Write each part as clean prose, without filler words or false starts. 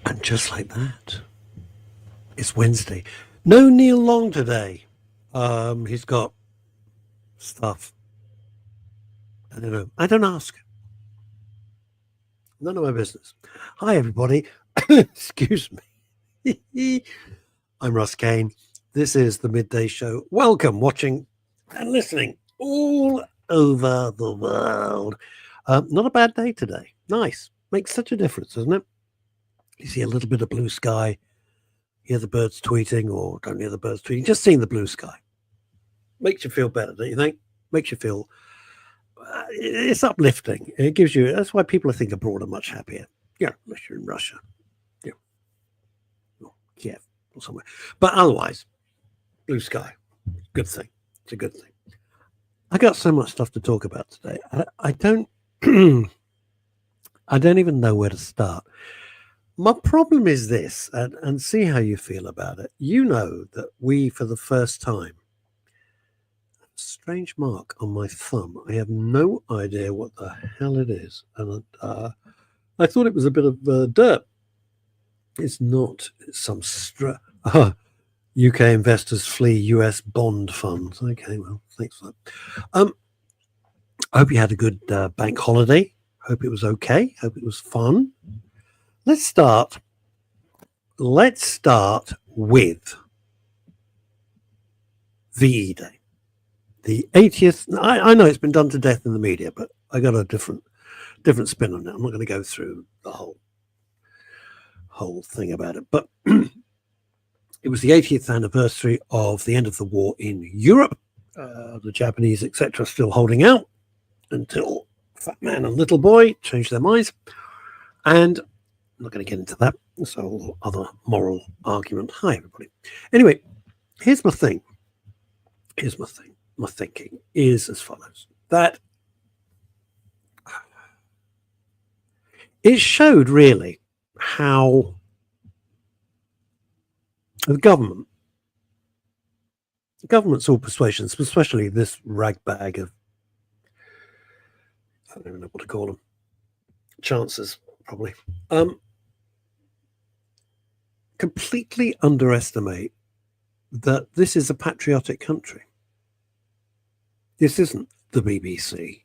And just like that, it's Wednesday. No Neil Long today. He's got stuff. I don't know. I don't ask. None of my business. Hi, everybody. Excuse me. I'm Russ Kane. This is the Midday Show. Welcome, watching and listening all over the world. Not a bad day today. Nice. Makes such a difference, doesn't it? You see a little bit of blue sky, hear the birds tweeting, or don't hear the birds tweeting, just seeing the blue sky. Makes you feel better, don't you think? Makes you feel, it's uplifting. It gives you, that's why people I think abroad are much happier. Yeah, unless you're in Russia. Yeah. Or Kiev or somewhere. But otherwise, blue sky, good thing. It's a good thing. I got so much stuff to talk about today. I don't, I don't even know where to start. My problem is this, and see how you feel about it. You know that we, for the first time, have a strange mark on my thumb. I have no idea what the hell it is. And I thought it was a bit of dirt. It's not. It's some UK investors flee US bond funds. Okay, well, thanks for that. I hope you had a good bank holiday. Hope it was okay. Hope it was fun. Let's start with VE Day, the 80th. I know it's been done to death in the media, but I got a different spin on it. I'm not going to go through the whole thing about it, but it was the 80th anniversary of the end of the war in Europe. The Japanese, etc., still holding out until Fat Man and Little Boy changed their minds, and I'm not going to get into that. It's a whole other moral argument. Hi, everybody. Anyway, here's my thing. My thinking is as follows. That it showed really how the government's all persuasions, especially this ragbag of, I don't even know what to call them, chances, probably, completely underestimate that this is a patriotic country. This isn't the BBC.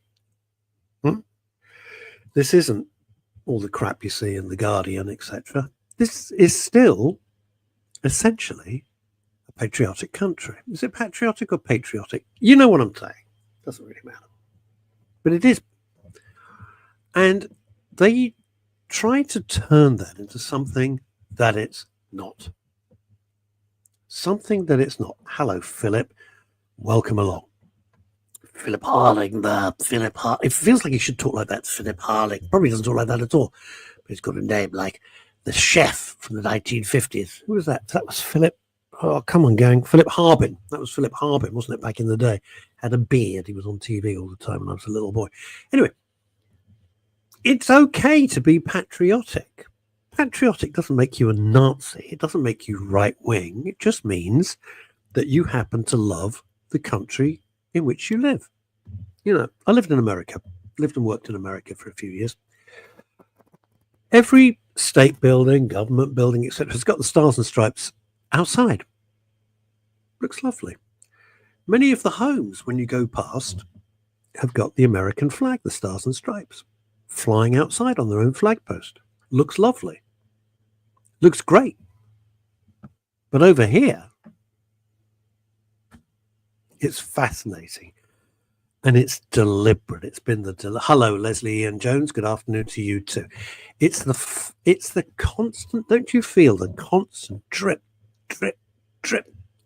This isn't all the crap you see in The Guardian, etc. This is still essentially a patriotic country. Is it patriotic or patriotic? You know what I'm saying. Doesn't really matter. But it is. And they try to turn that into something that it's not. Something that it's not. Hello, Philip. Welcome along. Philip Harling there. Philip Harling. It feels like he should talk like that, Philip Harling. Probably doesn't talk like that at all. But he's got a name like the chef from the 1950s. Who was that? That was Philip. Oh, come on, gang. Philip Harbin. That was Philip Harbin, wasn't it, back in the day? Had a beard. He was on TV all the time when I was a little boy. Anyway, it's okay to be patriotic. Patriotic doesn't make you a Nazi. It doesn't make you right-wing. It just means that you happen to love the country in which you live. You know, I lived in America, lived and worked in America for a few years. Every state building, government building, etc., has got the stars and stripes outside. Looks lovely. Many of the homes, when you go past, have got the American flag, the stars and stripes, flying outside on their own flag post. Looks lovely. Looks great. But over here, it's fascinating. And it's deliberate. It's been hello, Leslie Ian Jones. Good afternoon to you too. It's the constant. Don't you feel the constant drip,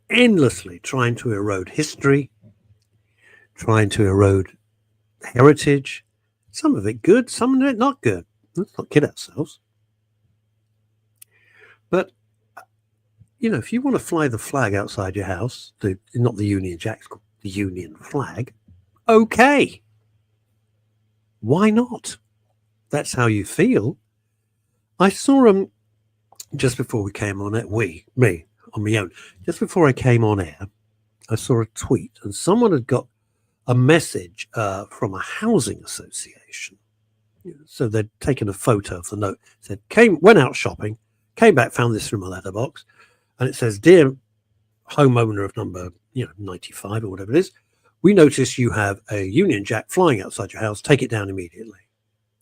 endlessly trying to erode history, trying to erode heritage. Some of it good, some of it not good. Let's not kid ourselves. But you know, if you want to fly the flag outside your house, not the Union Jack, the Union flag. Okay. Why not? That's how you feel. I saw just before we came on it, me, on my own, just before I came on air, I saw a tweet and someone had got a message from a housing association. So they'd taken a photo of the note, said, went out shopping, Came back, found this through my letterbox, and it says, "Dear homeowner of number 95 or whatever it is, we notice you have a Union Jack flying outside your house. Take it down immediately."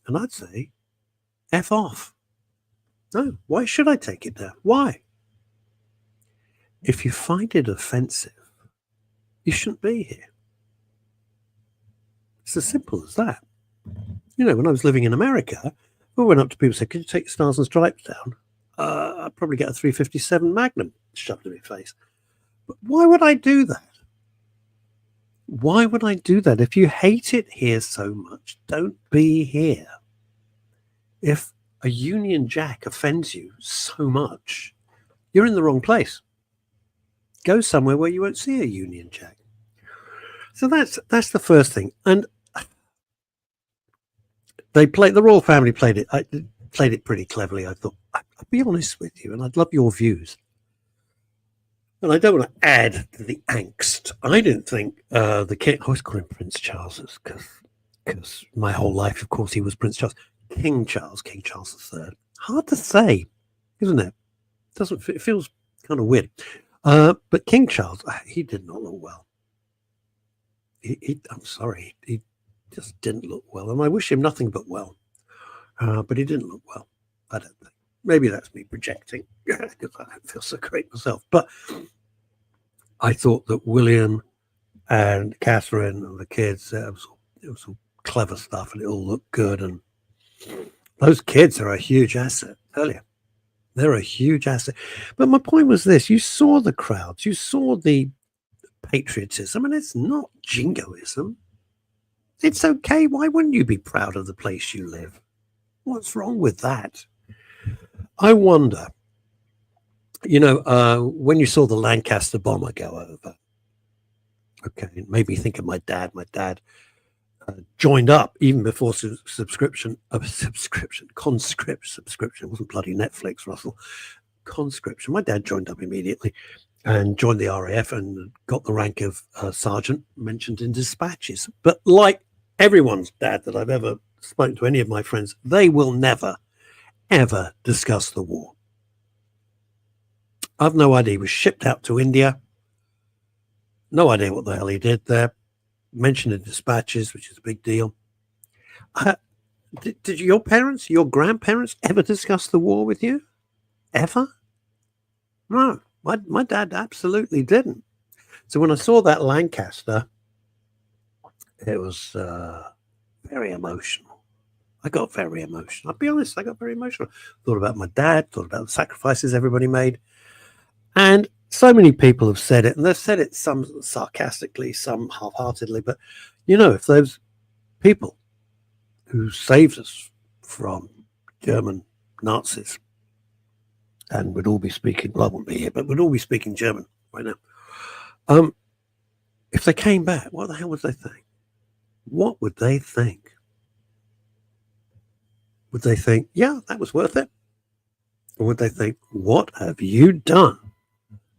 And I'd say, F off. No, why should I take it down? Why? If you find it offensive, you shouldn't be here. It's as simple as that. When I was living in America, we went up to people and said, "Could you take the Stars and Stripes down?" I'd probably get a 357 Magnum shoved in my face. But why would I do that? Why would I do that? If you hate it here so much, don't be here. If a Union Jack offends you so much, you're in the wrong place. Go somewhere where you won't see a Union Jack. So that's the first thing. And the royal family played it pretty cleverly. I thought, I'll be honest with you, and I'd love your views. And I don't want to add to the angst. I didn't think the king, I always call him Prince Charles, because my whole life, of course, he was Prince Charles. King Charles III. Hard to say, isn't it? It feels kind of weird. But King Charles, he did not look well. I'm sorry, he just didn't look well. And I wish him nothing but well. But he didn't look well, I don't think. Maybe that's me projecting, because I don't feel so great myself. But I thought that William and Catherine and the kids, it was all clever stuff, and it all looked good. And those kids are a huge asset, I tell you. They're a huge asset. But my point was this. You saw the crowds. You saw the patriotism, and it's not jingoism. It's okay. Why wouldn't you be proud of the place you live? What's wrong with that? I wonder, when you saw the Lancaster bomber go over, okay, it made me think of my dad. My dad joined up even before subscription. It wasn't bloody Netflix, Russell. Conscription. My dad joined up immediately and joined the RAF and got the rank of sergeant, mentioned in dispatches. But like everyone's dad that I've ever spoken to, any of my friends, they will never, ever discuss the war. I've no idea. He was shipped out to India. No idea what the hell he did there. Mentioned in dispatches, which is a big deal. Did your parents, your grandparents ever discuss the war with you? Ever? No, my dad absolutely didn't. So when I saw that Lancaster, it was very emotional. I got very emotional. I'll be honest, I got very emotional. Thought about my dad, thought about the sacrifices everybody made. And so many people have said it, and they've said it some sarcastically, some half-heartedly. But, if those people who saved us from German Nazis, and would all be speaking, well, I wouldn't be here, but would all be speaking German right now. If they came back, what the hell would they think? What would they think? Would they think, yeah, that was worth it? Or would they think, what have you done?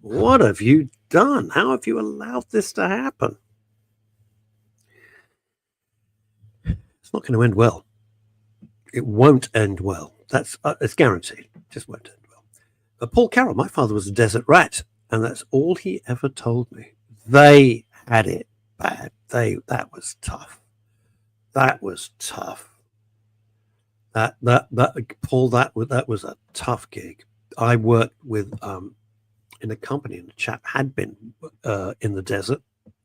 What have you done? How have you allowed this to happen? It's not going to end well. It won't end well. It's guaranteed. It just won't end well. But Paul Carroll, my father was a desert rat, and that's all he ever told me. They had it bad. That was tough. That was tough. Paul, that was a tough gig. I worked with in a company, and the chap had been in the desert,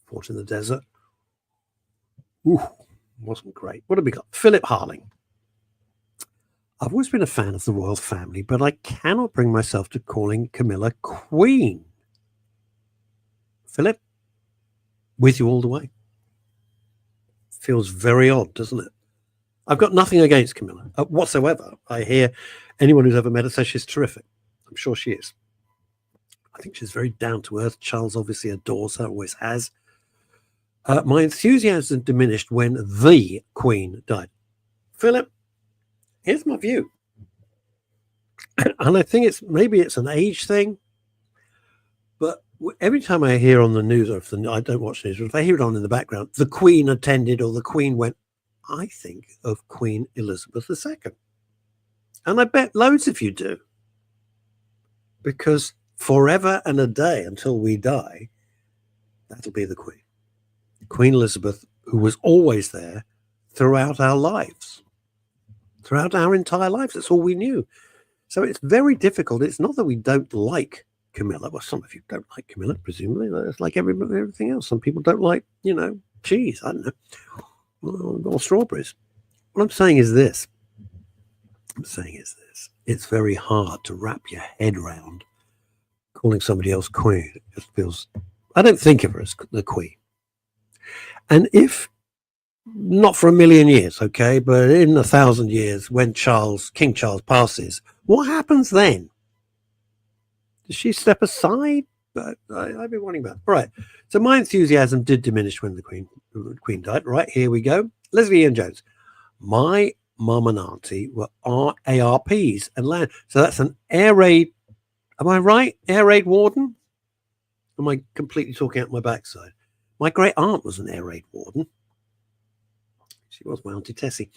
fought in the desert. Ooh, wasn't great. What have we got? Philip Harling. I've always been a fan of the royal family, but I cannot bring myself to calling Camilla Queen. Philip, with you all the way. Feels very odd, doesn't it? I've got nothing against Camilla whatsoever. I hear anyone who's ever met her says she's terrific. I'm sure she is. I think she's very down to earth. Charles obviously adores her, always has. My enthusiasm diminished when the Queen died. Philip, here's my view. And I think maybe it's an age thing, but every time I hear on the news, I don't watch the news, but if I hear it on in the background, the Queen attended or the Queen went, I think of Queen Elizabeth II. And I bet loads of you do. because forever and a day until we die, that'll be the Queen. Queen Elizabeth, who was always there throughout our lives, throughout our entire lives. That's all we knew. So it's very difficult. It's not that we don't like Camilla. Well, some of you don't like Camilla, presumably. It's like everything else. Some people don't like, cheese. I don't know. Or strawberries. What I'm saying is this. It's very hard to wrap your head around calling somebody else Queen. It just feels... I don't think of her as the Queen. And if, not for a million years, okay, but in 1,000 years, when King Charles passes, what happens then? Does she step aside? But I've been wondering about it. Right. So my enthusiasm did diminish when the Queen died. Right, here we go. Leslie Ian Jones. My mum and auntie were ARPs and land. So that's an air raid. Am I right? Air raid warden? Am I completely talking out my backside? My great aunt was an air raid warden. She was my Auntie Tessie.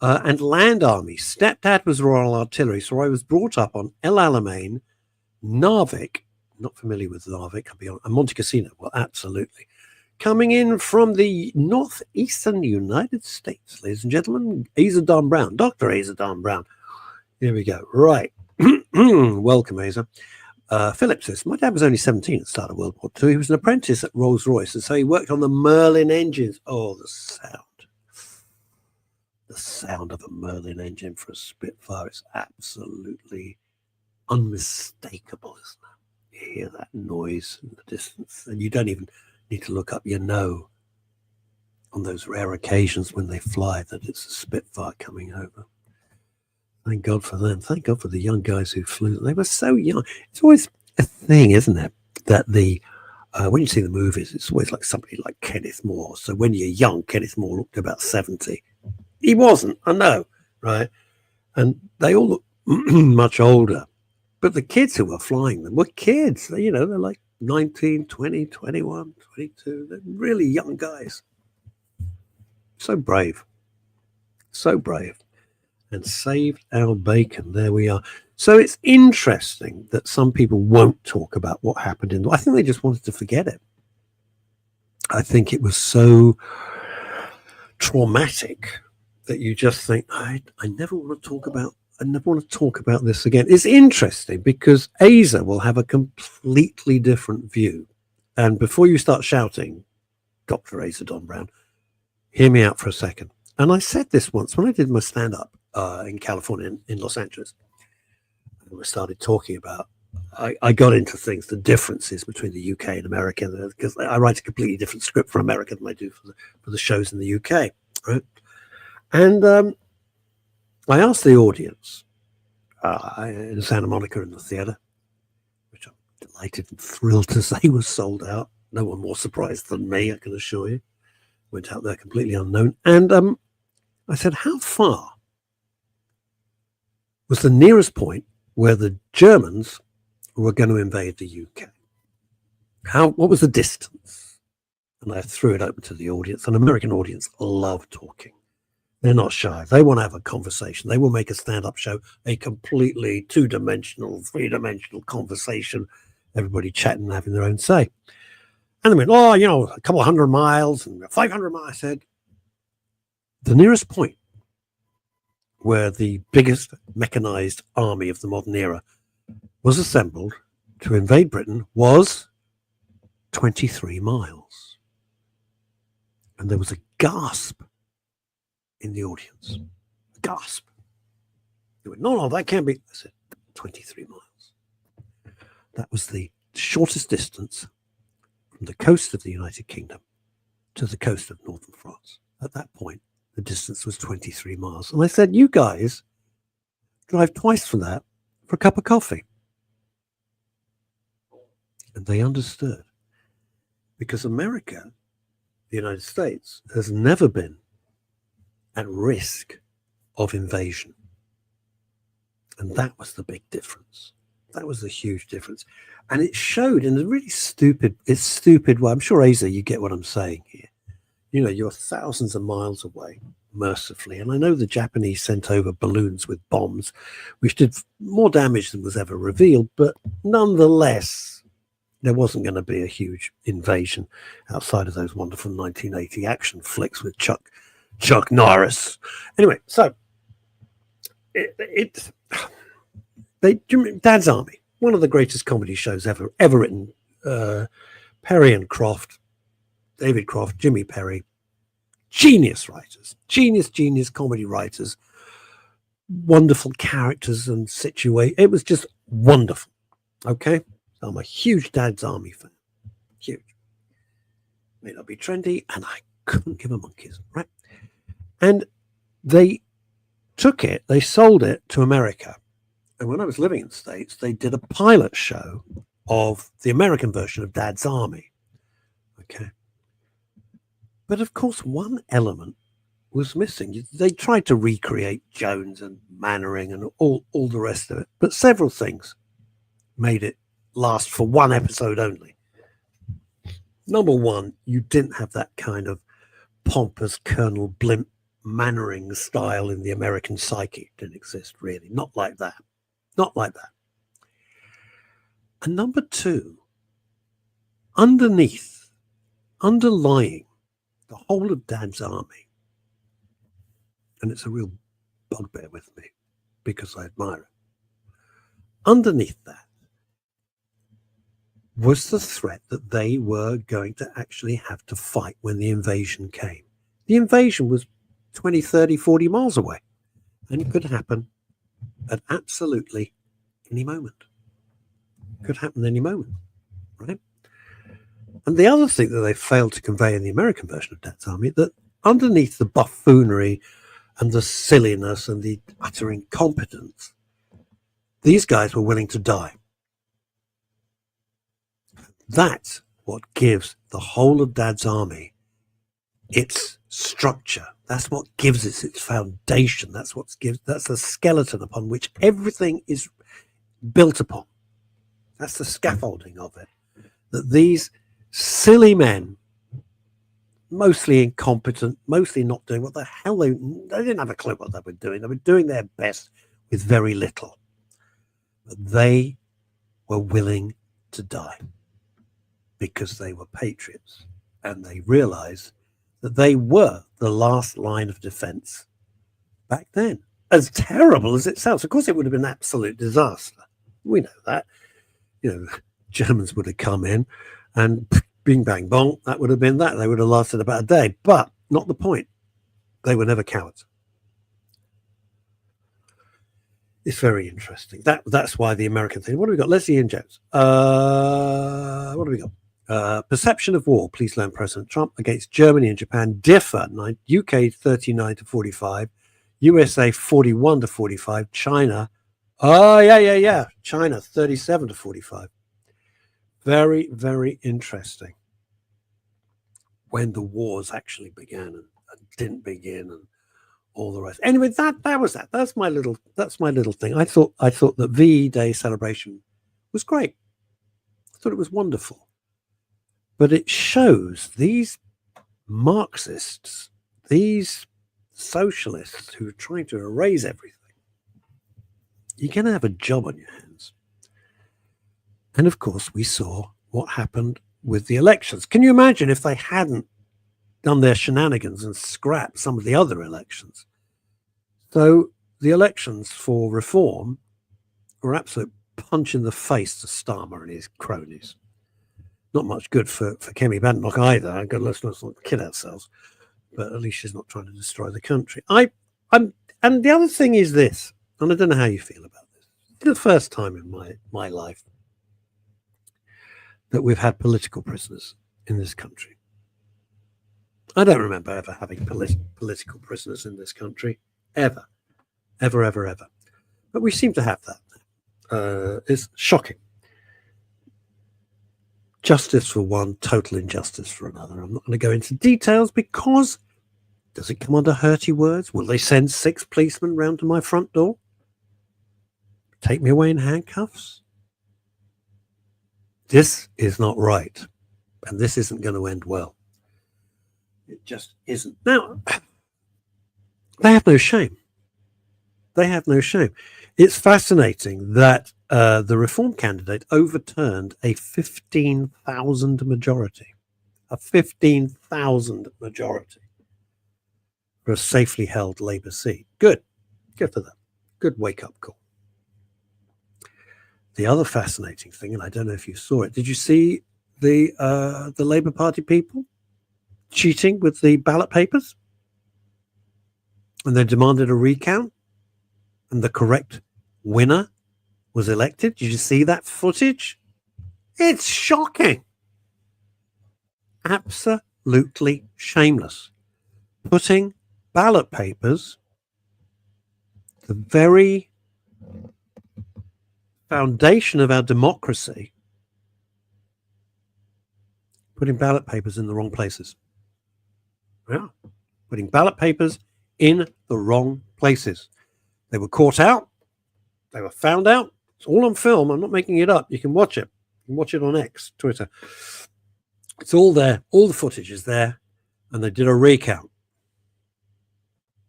And land army. Stepdad was Royal Artillery. So I was brought up on El Alamein, Narvik. Not familiar with Narvik, I'll be honest. And Monte Cassino. Well, absolutely. Coming in from the northeastern United States, ladies and gentlemen, Asa Don Brown. Dr. Asa Don Brown. Here we go. Right. Welcome, Asa. Philip says, my dad was only 17 at the start of World War II. He was an apprentice at Rolls-Royce, and so he worked on the Merlin engines. Oh, the sound. The sound of a Merlin engine for a Spitfire is absolutely unmistakable, isn't it? You hear that noise in the distance, and you don't even need to look up. You know, on those rare occasions when they fly, that it's a Spitfire coming over. Thank God for them. Thank God for the young guys who flew. They were so young. It's always a thing, isn't it? That when you see the movies, it's always like somebody like Kenneth More. So when you're young, Kenneth More looked about 70. He wasn't, I know, right? And they all look much older. But the kids who were flying them were kids. They're like 19, 20, 21, 22. They're really young guys. So brave. So brave. And saved our bacon. There we are. So it's interesting that some people won't talk about what happened in... I think they just wanted to forget it. I think it was so traumatic that you just think, I never want to talk about this again. It's interesting because Asa will have a completely different view. And before you start shouting, Dr. Asa Don Brown, hear me out for a second. And I said this once when I did my stand-up in California, in Los Angeles. And we started talking about, I got into things, the differences between the UK and America, because I write a completely different script for America than I do for the shows in the UK, right? And I asked the audience in Santa Monica in the theater, which I'm delighted and thrilled to say was sold out. No one more surprised than me, I can assure you. Went out there completely unknown. And I said, how far was the nearest point where the Germans were going to invade the UK? What was the distance? And I threw it open to the audience. An American audience love talking. They're not shy. They want to have a conversation. They will make a stand-up show a completely two-dimensional, three-dimensional conversation, everybody chatting and having their own say. And they went, a couple of 100 miles and 500 miles. I said, the nearest point where the biggest mechanized army of the modern era was assembled to invade Britain was 23 miles. And there was a gasp in the audience. A gasp. They went, no, that can't be. I said, 23 miles. That was the shortest distance from the coast of the United Kingdom to the coast of northern France. At that point, the distance was 23 miles. And I said, you guys drive twice from that for a cup of coffee. And they understood. Because America, the United States, has never been at risk of invasion. And that was the big difference. That was the huge difference. And it showed in a really stupid way. I'm sure, Asa, you get what I'm saying here. You're thousands of miles away, mercifully. And I know the Japanese sent over balloons with bombs, which did more damage than was ever revealed, but nonetheless, there wasn't going to be a huge invasion outside of those wonderful 1980 action flicks with Chuck Norris. Anyway, so Dad's Army, one of the greatest comedy shows ever written. Perry and Croft, David Croft, Jimmy Perry, genius writers, genius comedy writers, wonderful characters and situation. It was just wonderful. Okay, so I'm a huge Dad's Army fan. Huge. May not be trendy, and I couldn't give a monkey's, right? And they took it, they sold it to America. And when I was living in the States, they did a pilot show of the American version of Dad's Army. Okay. But of course, one element was missing. They tried to recreate Jones and Mannering and all the rest of it, but several things made it last for one episode only. Number one, you didn't have that kind of pompous Colonel Blimp Mannering style in the American psyche. It didn't exist, really. Not like that. Not like that. And number two, underlying the whole of Dad's Army, and it's a real bugbear with me because I admire it. Underneath that was the threat that they were going to actually have to fight when the invasion came. The invasion was 20, 30, 40 miles away, and it could happen at absolutely any moment. Could happen any moment, right? And the other thing that they failed to convey in the American version of Dad's Army, that underneath the buffoonery and the silliness and the utter incompetence, these guys were willing to die. That's what gives the whole of Dad's Army its structure. That's what gives it its foundation. That's the skeleton upon which everything is built upon. That's the scaffolding of it. That these silly men, mostly incompetent, mostly not doing what the hell they didn't have a clue what they were doing. They were doing their best with very little. But they were willing to die because they were patriots, and they realized that they were the last line of defense back then. As terrible as it sounds, of course, it would have been an absolute disaster. We know that. You know, Germans would have come in and bing, bang, bong, that would have been that. They would have lasted about a day, but not the point. They were never cowards. It's very interesting. That's why the American thing. What have we got? Leslie and Jones. What have we got? Perception of war. Please learn President Trump against Germany and Japan differ. UK 39 to 45, USA 41 to 45, China. Oh, yeah. China 37 to 45. Very, very interesting. When the wars actually began and didn't begin and all the rest. Anyway, that was that. That's my little thing. I thought that VE Day celebration was great. I thought it was wonderful. But it shows these Marxists, these socialists who are trying to erase everything. You're going to have a job on your hands. And of course, we saw what happened with the elections. Can you imagine if they hadn't done their shenanigans and scrapped some of the other elections? So the elections for reform were absolute punch in the face to Starmer and his cronies. Not much good for Kemi Badenoch either. Let's not kid ourselves. But at least she's not trying to destroy the country. And the other thing is this, and I don't know how you feel about this. It's the first time in my life that we've had political prisoners in this country. I don't remember ever having political prisoners in this country. Ever. But we seem to have that. It's shocking. Justice for one, total injustice for another. I'm not going to go into details because does it come under hurty words? Will they send 6 policemen round to my front door? Take me away in handcuffs? This is not right. And this isn't going to end well. It just isn't. Now, They have no shame. They have no shame. It's fascinating that the Reform candidate overturned a 15,000 majority. A 15,000 majority for a safely held Labour seat. Good. Good for them. Good wake-up call. The other fascinating thing, and I don't know if you saw it, did you see the Labour Party people cheating with the ballot papers? And they demanded a recount, and the correct winner was elected. Did you see that footage? It's shocking. Absolutely shameless. Putting ballot papers, the very foundation of our democracy, putting ballot papers in the wrong places. Yeah, putting ballot papers in the wrong places. They were caught out. They were found out. It's all on film. I'm not making it up. You can watch it. You can watch it on X, Twitter. It's all there. All the footage is there. And they did a recount.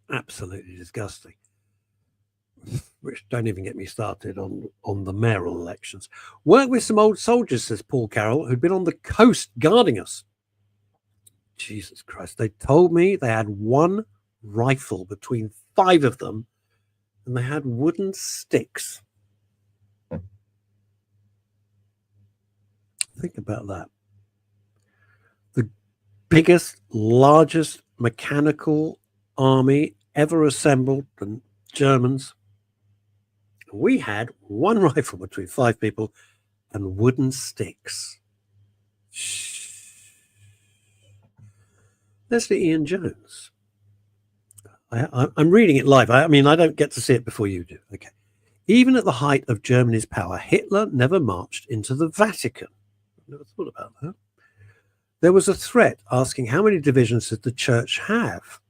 Absolutely disgusting. Which don't even get me started on the mayoral elections. Work with some old soldiers, says Paul Carroll, who'd been on the coast guarding us. Jesus Christ. They told me they had one rifle between 5 of them, and they had wooden sticks. Think about that. The biggest, largest mechanical army ever assembled, the Germans. We had one rifle between 5 people and wooden sticks. Leslie Ian Jones. I'm reading it live. I mean, I don't get to see it before you do. Okay. Even at the height of Germany's power, Hitler never marched into the Vatican. I never thought about that. There was a threat asking how many divisions did the church have.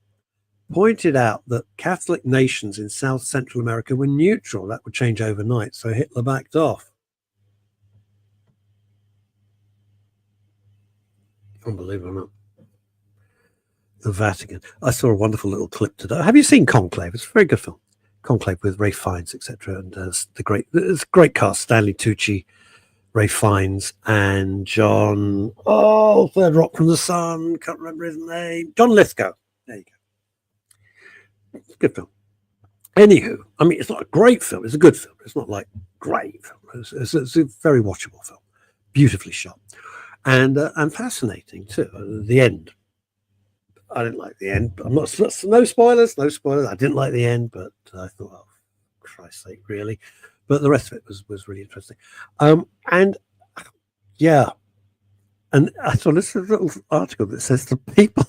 Pointed out that Catholic nations in South Central America were neutral. That would change overnight, so Hitler backed off. Unbelievable, not? The Vatican. I saw a wonderful little clip today. Have you seen Conclave? It's a very good film. Conclave with Ralph Fiennes, etc. And it's a great cast. Stanley Tucci, Ralph Fiennes, and John. Oh, Third Rock from the Sun. Can't remember his name. John Lithgow. There you go. It's a good film. Anywho, I mean, it's not a great film. It's a good film. It's not like great film. It's a very watchable film. Beautifully shot. And fascinating, too. The end. I didn't like the end. I'm not. No spoilers. No spoilers. I didn't like the end, but I thought, oh, for Christ's sake, really. But the rest of it was really interesting. And yeah, and I saw this little article that says the people.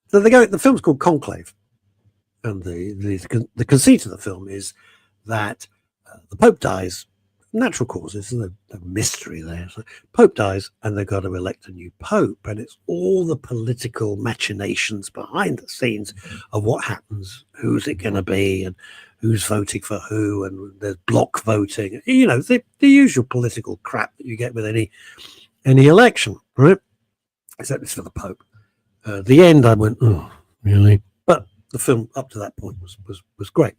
So they go. The film's called Conclave, and the conceit of the film is that the Pope dies. Natural causes, there's no mystery there. So Pope dies and they've got to elect a new Pope, and it's all the political machinations behind the scenes of what happens, who's it going to be, and who's voting for who, and there's block voting, you know, the usual political crap that you get with any election, right? Except it's for the Pope. The end, I went, oh, really? But the film up to that point was great.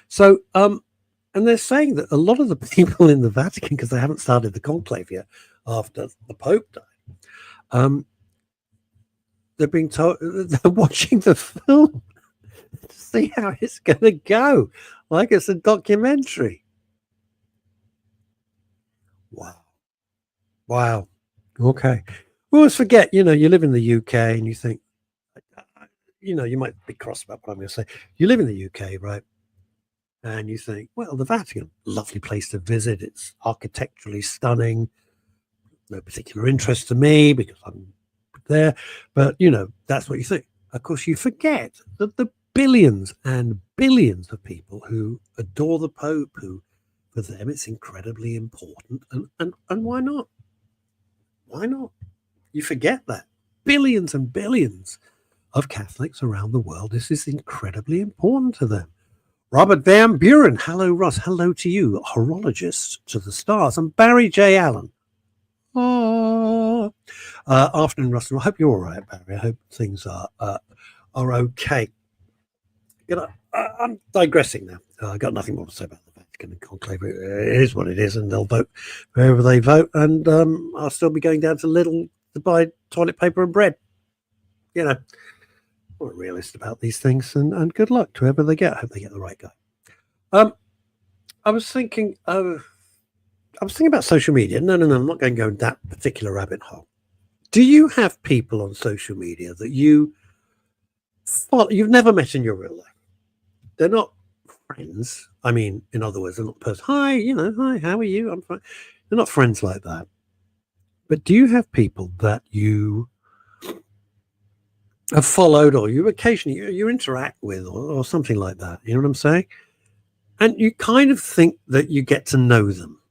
So, and they're saying that a lot of the people in the Vatican, because they haven't started the conclave yet after the Pope died, they're being told, they're watching the film to see how it's going to go, like it's a documentary. Wow. Okay. We always forget, you know, you live in the UK and you think, you know, you might be cross about what I'm going to say. You live in the UK, right? And you think, well, the Vatican, lovely place to visit. It's architecturally stunning. No particular interest to me because I'm there. But, you know, that's what you think. Of course, you forget that the billions and billions of people who adore the Pope, who, for them, it's incredibly important. And why not? Why not? You forget that. Billions and billions of Catholics around the world, this is incredibly important to them. Robert Van Buren, hello, Russ. Hello to you, horologist to the stars. And Barry J. Allen. Afternoon, Russ. I hope you're all right, Barry. I hope things are okay. I'm digressing now. I've got nothing more to say about the Vatican and conclave. It is what it is, and they'll vote wherever they vote. And I'll still be going down to Lidl to buy toilet paper and bread. You know, I'm a realist about these things, and good luck to whoever they get. I hope they get the right guy. I was thinking about social media. No, I'm not going to go in that particular rabbit hole. Do you have people on social media that you've never met in your real life? They're not friends. I mean, in other words, they're not person. Hi, hi, how are you? I'm fine. They're not friends like that. But do you have people that you have followed, or you occasionally you interact with, or something like that? You know what I'm saying? And you kind of think that you get to know them.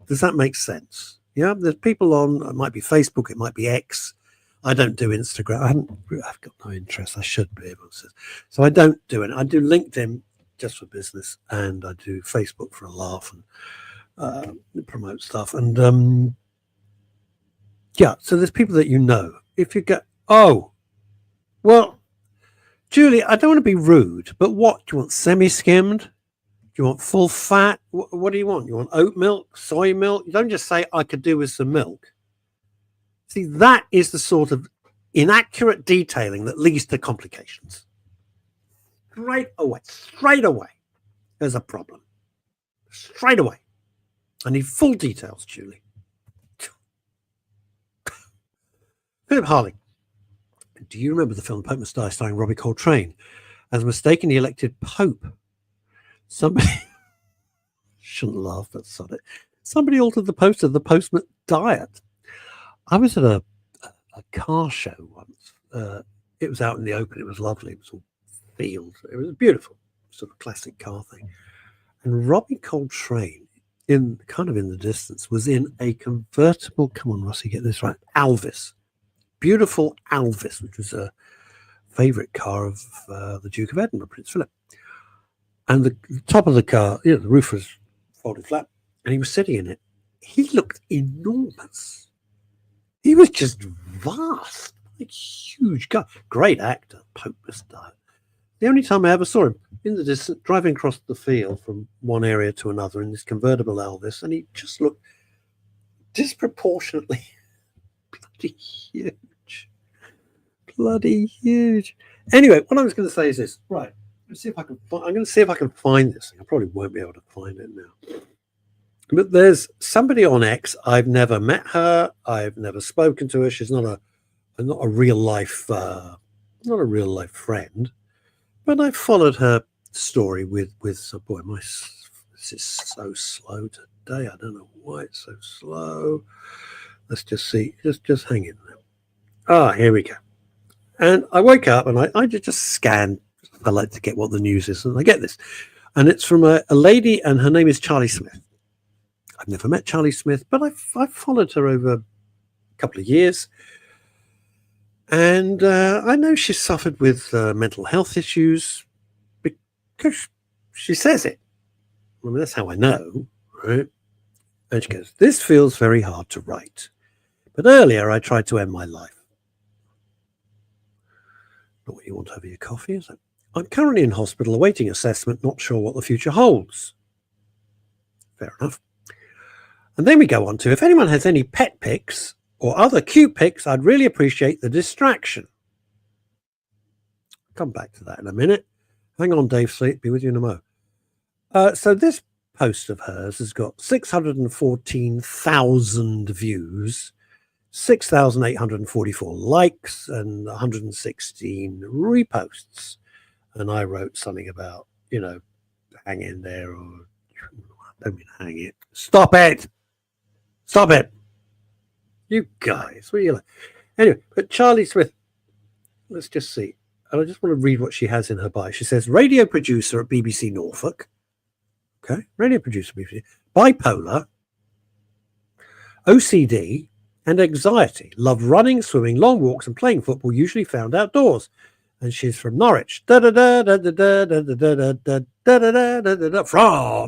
Does that make sense? Yeah, there's people on. It might be Facebook. It might be X. I don't do Instagram. I've got no interest. I should be able to. So I don't do it. I do LinkedIn just for business, and I do Facebook for a laugh and promote stuff. And yeah, so there's people that you know. If you get, oh, well, Julie, I don't want to be rude, but what do you want? Semi-skimmed? Do you want full fat? What do you want? You want oat milk, soy milk? You don't just say, I could do with some milk. See, that is the sort of inaccurate detailing that leads to complications. Straight away, there's a problem. Straight away. I need full details, Julie. Philip Harley. Do you remember the film Pope Must Die starring Robbie Coltrane as mistakenly elected Pope? Somebody shouldn't laugh, but sod it. Somebody altered the poster of the Postman Diet. I was at a car show once. It was out in the open. It was lovely. It was all fields. It was a beautiful sort of classic car thing. And Robbie Coltrane, in the distance, was in a convertible. Come on, Rossi, get this right. Alvis, beautiful Alvis, which was a favourite car of the Duke of Edinburgh, Prince Philip. And the top of the car, the roof was folded flat, and he was sitting in it. He looked enormous. He was just vast, like huge guy. Great actor, Pope Must Die. The only time I ever saw him in the distance, driving across the field from one area to another in this convertible Elvis, and he just looked disproportionately bloody huge. Anyway, what I was going to say is this. Right, let's see if I can. I'm going to see if I can find this thing. I probably won't be able to find it now. But there's somebody on X. I've never met her. I've never spoken to her. She's not a real life, not a real life friend. But I followed her story with some boy. This is so slow today. I don't know why it's so slow. Let's just see. Just hang in there. Here we go. And I wake up and I just scan. I like to get what the news is, and I get this. And it's from a lady, and her name is Charlie Smith. I've never met Charlie Smith, but I've followed her over a couple of years. And I know she's suffered with mental health issues because she says it. I mean, that's how I know, right? And she goes, this feels very hard to write. But earlier I tried to end my life. Not what you want over your coffee, is it? I'm currently in hospital awaiting assessment, not sure what the future holds. Fair enough. And then we go on to, if anyone has any pet pics or other cute pics, I'd really appreciate the distraction. Come back to that in a minute. Hang on, Dave Sleep. Be with you in a mo. So this post of hers has got 614,000 views, 6,844 likes, and 116 reposts. And I wrote something about, hang in there, or I don't mean hang it. Stop it! Stop it! You guys, what are you like? Anyway, but Charlie Smith, let's just see. And I just want to read what she has in her bio. She says, radio producer at BBC Norfolk. Okay, radio producer, BBC. Bipolar, OCD, and anxiety. Love running, swimming, long walks, and playing football, usually found outdoors. And she's from Norwich. From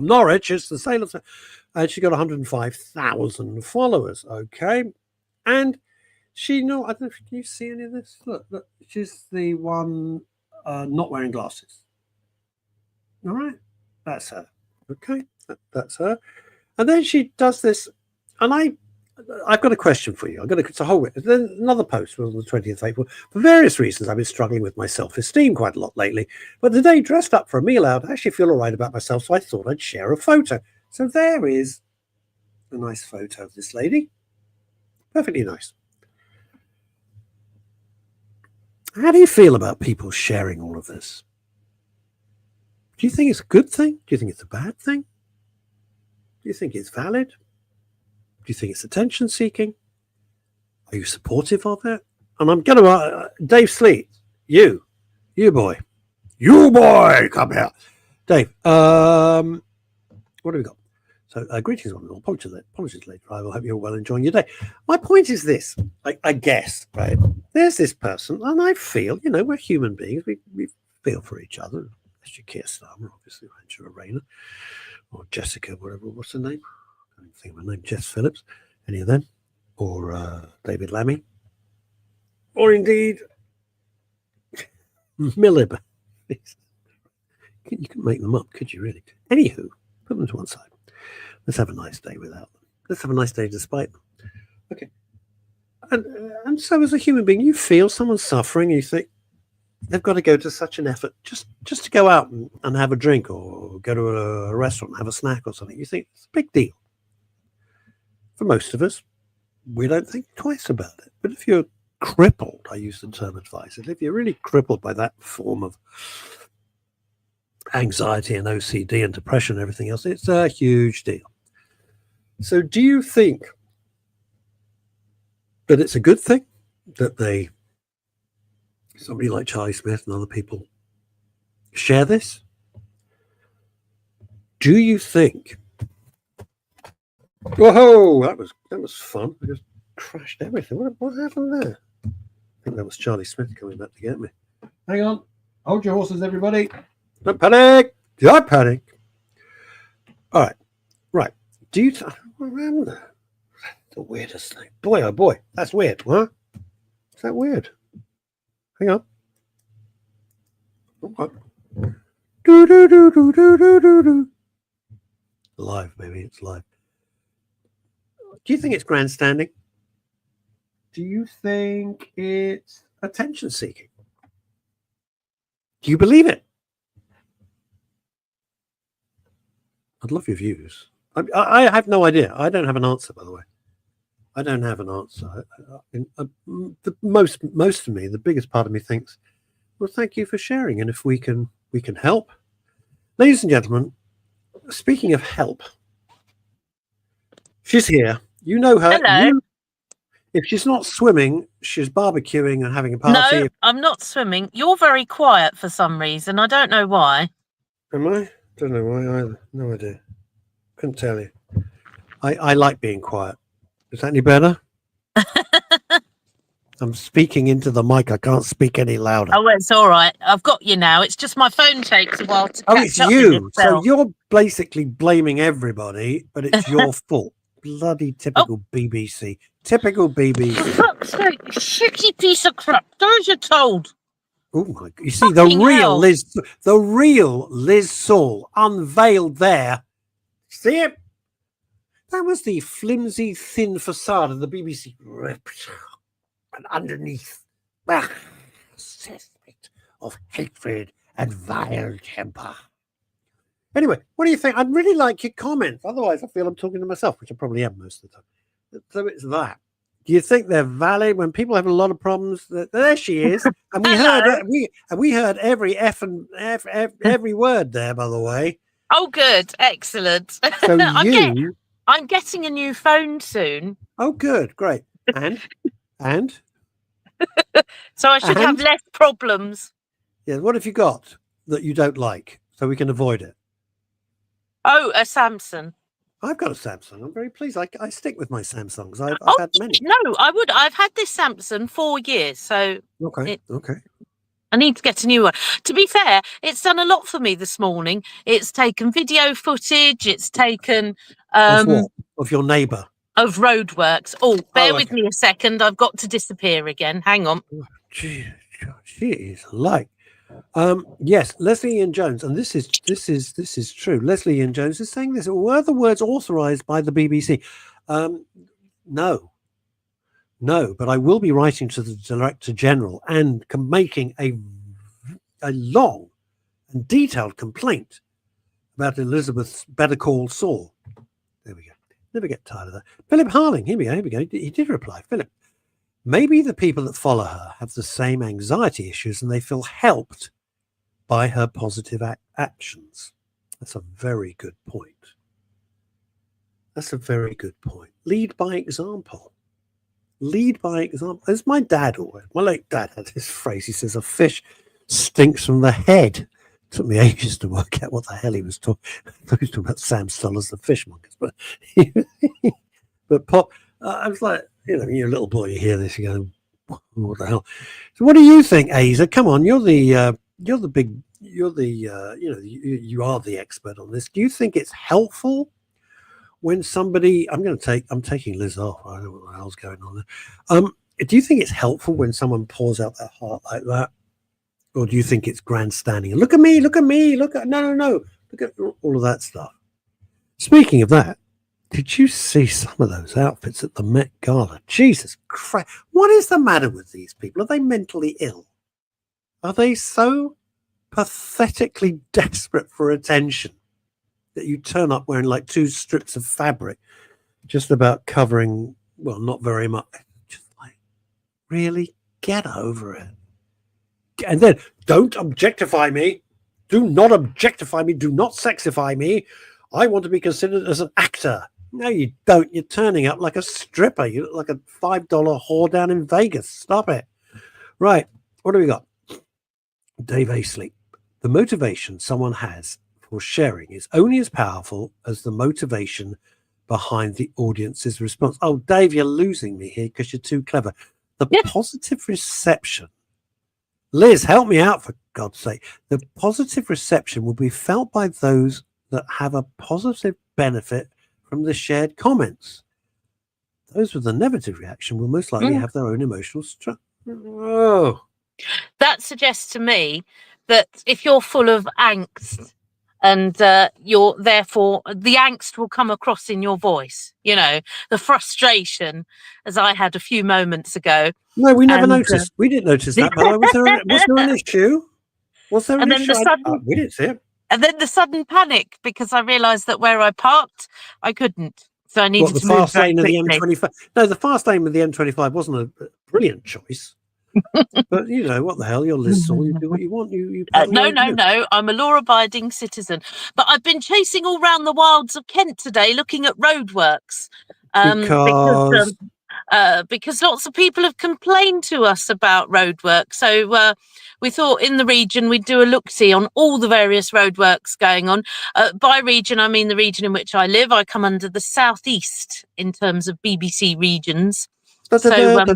Norwich, it's the sailor. And she got 105,000 followers. Okay. And she, I don't know if you see any of this. Look, she's the one not wearing glasses. All right, that's her. Okay, that's her. And then she does this, and I've got a question for you. It's a whole. Then another post was on the 20th of April. For various reasons, I've been struggling with my self-esteem quite a lot lately. But today, dressed up for a meal out, I actually feel all right about myself, so I thought I'd share a photo. So there is a nice photo of this lady. Perfectly nice. How do you feel about people sharing all of this? Do you think it's a good thing? Do you think it's a bad thing? Do you think it's valid? Do you think it's attention seeking? Are you supportive of it? And I'm going to, Dave Sleet, you boy, come here. Dave, what do we got? So greetings on all. Apologies late driver. I hope you're well enjoying your day. My point is this, I guess, right? There's this person, and I feel, we're human beings. We feel for each other. Unless you're Keir Starmer, obviously, Angela Rayner, or Jessica, what's her name? I don't think of her name, Jess Phillips, any of them, or David Lammy, or indeed Millib. You couldn't make them up, could you really? Anywho, put them to one side. Let's have a nice day without them. Let's have a nice day despite them. Okay. And so as a human being, you feel someone's suffering and you think they've got to go to such an effort just to go out and have a drink or go to a restaurant and have a snack or something. You think it's a big deal. For most of us, we don't think twice about it. But if you're crippled, I use the term advisedly, if you're really crippled by that form of anxiety and OCD and depression and everything else, it's a huge deal. So do you think that it's a good thing that somebody like Charlie Smith and other people share this? Do you think, whoa, that was fun. I just crashed everything. What happened there? I think that was Charlie Smith coming back to get me. Hang on. Hold your horses, everybody. Don't panic. Don't panic. All right. Right. Do you... what happened there? The weirdest thing. Boy, oh boy. That's weird, huh? Is that weird? Hang on. Okay. Do. Live, baby. It's live. Do you think it's grandstanding? Do you think it's attention seeking? Do you believe it? I'd love your views. I have no idea. I don't have an answer, by the way. I don't have an answer. Most of me, the biggest part of me thinks, well, thank you for sharing. And if we can help. Ladies and gentlemen, speaking of help, she's here. You know her. Hello. If she's not swimming, she's barbecuing and having a party. No, I'm not swimming. You're very quiet for some reason. I don't know why. Am I? Don't know why either. No idea. Couldn't tell you. I like being quiet. Is that any better? I'm speaking into the mic. I can't speak any louder. Oh, it's all right. I've got you now. It's just my phone takes a while to catch it's up you. with So you're basically blaming everybody, but it's your fault. Bloody typical BBC. Typical BBC. For fuck's sake, you shitty piece of crap. Do as you're told. Oh my God. You see, the real Liz Saul unveiled there. See it? That was the flimsy, thin facade of the BBC. Ripped. And underneath, a cesspit of hatred and vile temper. Anyway, what do you think? I'd really like your comments. Otherwise, I feel I'm talking to myself, which I probably am most of the time. So it's that. Do you think they're valid when people have a lot of problems? There she is, and we heard every every word there. By the way. Oh, good, excellent. So I'm getting a new phone soon. Oh, good, great, and so I should have less problems. Yeah, what have you got that you don't like, so we can avoid it? Oh, a Samsung. I've got a Samsung. I'm very pleased. I stick with my Samsungs. I've had many. No, I would. I've had this Samsung 4 years, so okay. I need to get a new one. To be fair, it's done a lot for me this morning. It's taken video footage. It's taken of what? Of your neighbour? Of roadworks. Oh, bear with me a second. I've got to disappear again. Hang on. Oh, gee, she is like. Yes, Leslie Ian Jones, and this is true. Leslie Ian Jones is saying this. Were the words authorised by the BBC? No, but I will be writing to the Director General and making a long and detailed complaint about Elizabeth's Better Call Saul. There we go. Never get tired of that. Philip Harling, here we go. He did reply. Philip, maybe the people that follow her have the same anxiety issues and they feel helped by her positive actions. That's a very good point. Lead by example. As my late dad had this phrase. He says, a fish stinks from the head. It took me ages to work out what the hell he was talking. I thought he was talking about Sam Stollers, the fishmongers. But Pop, I was like, you're a little boy, you hear this, you go, what the hell? So what do you think, Aza? Come on, you are the expert on this. Do you think it's helpful when somebody, I'm taking Liz off. I don't know what the hell's going on there. Do you think it's helpful when someone pours out their heart like that? Or do you think it's grandstanding? Look at me. Look at no. Look at all of that stuff. Speaking of that, did you see some of those outfits at the Met Gala? Jesus Christ. What is the matter with these people? Are they mentally ill? Are they so pathetically desperate for attention that you turn up wearing like 2 strips of fabric, just about covering, well, not very much. Just like, really? Get over it. And then, don't objectify me. Do not objectify me. Do not sexify me. I want to be considered as an actor. No, you don't. You're turning up like a stripper. You look like a $5 whore down in Vegas. Stop it. Right. What do we got? Dave Aisley. The motivation someone has for sharing is only as powerful as the motivation behind the audience's response. Oh, Dave, you're losing me here because you're too clever. The positive reception. Liz, help me out, for God's sake. The positive reception will be felt by those that have a positive benefit from the shared comments. Those with a negative reaction will most likely have their own emotional structure. Oh. That suggests to me that if you're full of angst and you're therefore, the angst will come across in your voice, the frustration, as I had a few moments ago. No, we never noticed. We didn't notice that. By the way, was there an issue? Was there an issue? We didn't see it. And then the sudden panic because I realised that where I parked, I couldn't. So I needed to move fast lane of the M25. No, the fast lane of the M25 wasn't a brilliant choice. But what the hell? You're Liz Saul. You do what you want. No. I'm a law-abiding citizen. But I've been chasing all round the wilds of Kent today, looking at roadworks. Because lots of people have complained to us about roadwork. So we thought in the region we'd do a look-see on all the various roadworks going on. By region, I mean the region in which I live. I come under the southeast in terms of BBC regions. Welcome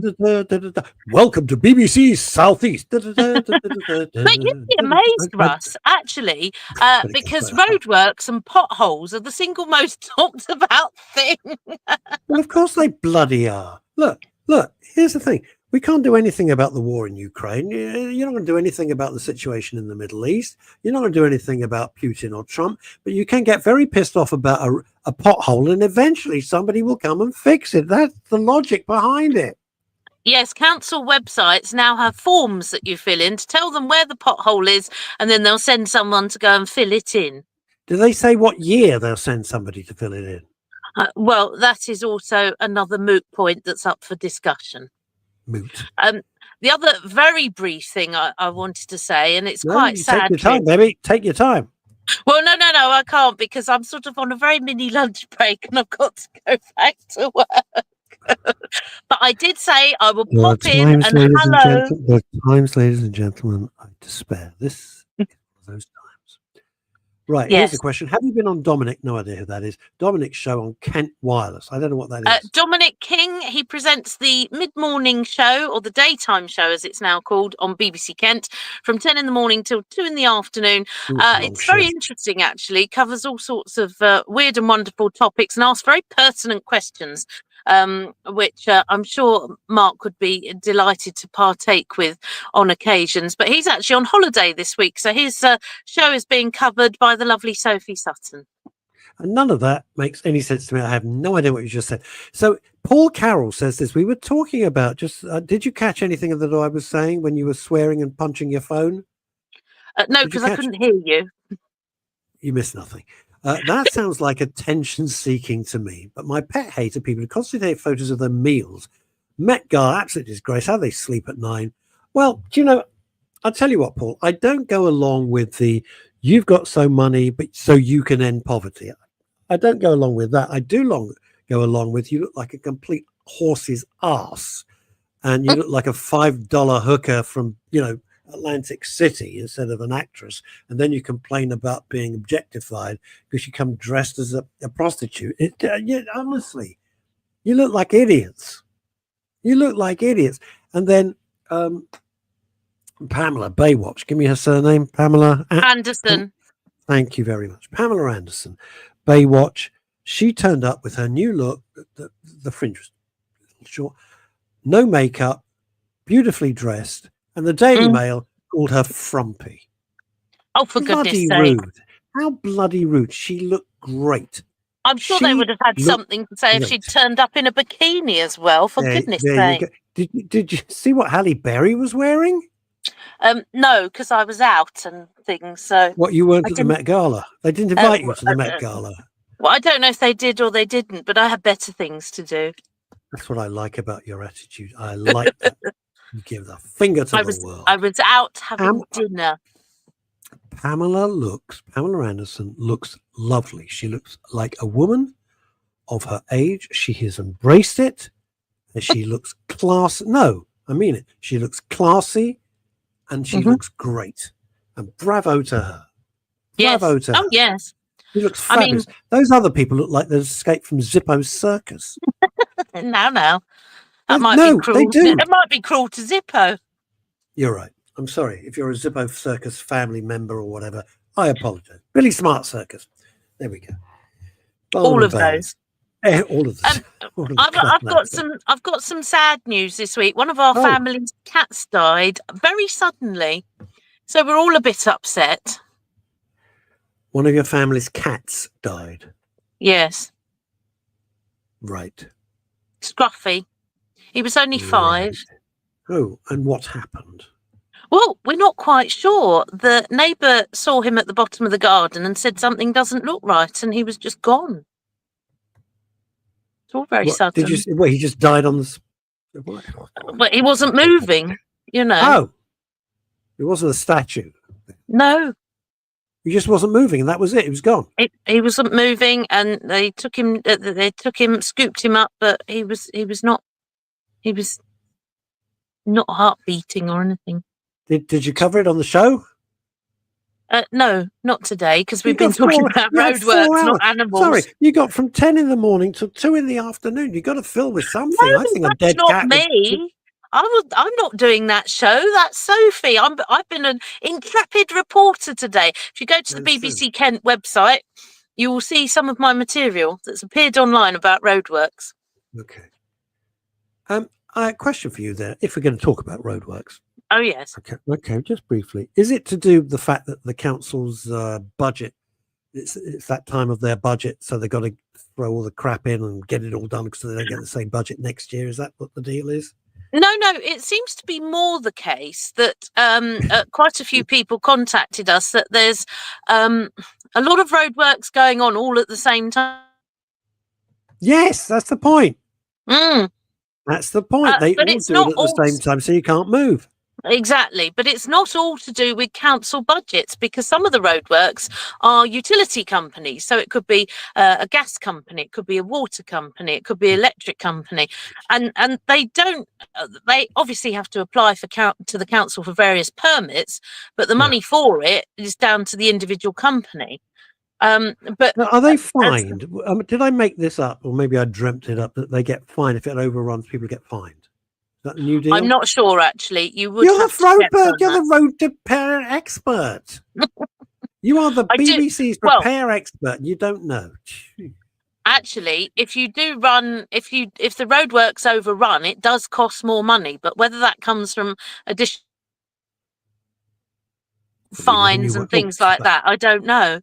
to BBC Southeast. But you'd be amazed, Russ, actually, because roadworks and potholes are the single most talked about thing. Well, of course they bloody are. Look, here's the thing. We can't do anything about the war in Ukraine. You're not going to do anything about the situation in the Middle East. You're not going to do anything about Putin or Trump, but you can get very pissed off about a pothole and eventually somebody will come and fix it. That's the logic behind it. Yes, council websites now have forms that you fill in to tell them where the pothole is, and then they'll send someone to go and fill it in. Do they say what year they'll send somebody to fill it in? Well, that is also another moot point that's up for discussion. Moot. The other very brief thing I wanted to say, and it's quite sad. Take your time, baby. Take your time. Well, no, I can't because I'm sort of on a very mini lunch break and I've got to go back to work. But I did say I will pop in and hello. There are times, ladies and gentlemen, I despair. This is one of those times. Right, Here's the question. Have you been on Dominic? No idea who that is. Dominic's show on Kent Wireless. I don't know what that is. Dominic King, he presents the mid-morning show, or the daytime show as it's now called, on BBC Kent from 10 in the morning till 2 in the afternoon. It's very interesting, actually. Covers all sorts of weird and wonderful topics and asks very pertinent questions. which I'm sure Mark would be delighted to partake with on occasions. But he's actually on holiday this week, so his show is being covered by the lovely Sophie Sutton. And none of that makes any sense to me. I have no idea what you just said. So Paul Carroll says this. We were talking about did you catch anything that I was saying when you were swearing and punching your phone? No, because I couldn't hear you. You missed nothing. That sounds like attention seeking to me. But my pet hate are people who constantly take photos of their meals. Met Gala, absolute disgrace. How they sleep at 9. Well, do you know, I'll tell you what, Paul, I don't go along with you've got so money, but so you can end poverty. I don't go along with that. I do go along with you look like a complete horse's ass, and you look like a $5 hooker from, Atlantic City instead of an actress, and then you complain about being objectified because you come dressed as a prostitute. Honestly, you look like idiots. You look like idiots. And then Pamela Baywatch, give me her surname. Pamela Anderson. Thank you very much. Pamela Anderson, Baywatch. She turned up with her new look. The fringe was short, no makeup, beautifully dressed, and the Daily Mail called her frumpy. Oh, for goodness sake. Rude. How bloody rude. She looked great. I'm sure they would have had something to say if she'd turned up in a bikini as well, for goodness sake. Did you see what Halle Berry was wearing? No, because I was out and things. So what, you weren't at the Met Gala? They didn't invite you to the Met Gala. Well, I don't know if they did or they didn't, but I had better things to do. That's what I like about your attitude. I like that. You give the finger to the world. I was out having dinner. Pamela Anderson looks lovely. She looks like a woman of her age. She has embraced it. And she looks classy. No, I mean it. She looks classy and she looks great. And bravo to her. Yes. Bravo to her. Oh, yes. She looks fabulous. Those other people look like they've escaped from Zippo's circus. No. That might be cruel. They do. It might be cruel to Zippo. You're right. I'm sorry. If you're a Zippo Circus family member or whatever, I apologize. Billy Smart Circus. There we go. All of those. All of them. I've got some sad news this week. One of our family's cats died very suddenly, so we're all a bit upset. One of your family's cats died. Yes. Right. Scruffy. He was only 5. Oh, and what happened? Well, we're not quite sure. The neighbour saw him at the bottom of the garden and said something doesn't look right, and he was just gone. It's all very sudden. Did you see? Well, he just died on the. But he wasn't moving, Oh, it wasn't a statue. No. He just wasn't moving, and that was it. He was gone. He wasn't moving, and they took him. Scooped him up, but he was not. He was not heart beating or anything. Did you cover it on the show? No, not today, because we've been talking about roadworks, not animals. Sorry, you got from 10 in the morning till 2 in the afternoon. You got to fill with something. No, I think a that's dead not cat. Me. I'm not doing that show. That's Sophie. I've been an intrepid reporter today. If you go to the BBC Kent website, you will see some of my material that's appeared online about roadworks. Okay. A question for you there. If we're going to talk about roadworks. Oh yes. Okay. Just briefly, is it to do with the fact that the council's budget? It's that time of their budget, so they've got to throw all the crap in and get it all done because they don't get the same budget next year. Is that what the deal is? No, it seems to be more the case that quite a few people contacted us that there's a lot of roadworks going on all at the same time. Yes, that's the point. Mm. That's the point. They all do it at the same time, so you can't move. Exactly, but it's not all to do with council budgets, because some of the roadworks are utility companies. So it could be a gas company, it could be a water company, it could be an electric company, and they don't. They obviously have to apply to the council for various permits, but the money for it is down to the individual company. But now, are they fined? Did I make this up, or maybe I dreamt it up, that they get fined if it overruns? People get fined. Is that a new deal? I'm not sure, actually. You're the road to repair expert. You are the BBC's repair expert. You don't know. Actually, if you do run, if the roadwork's overrun, it does cost more money. But whether that comes from additional Probably fines and things like that, I don't know.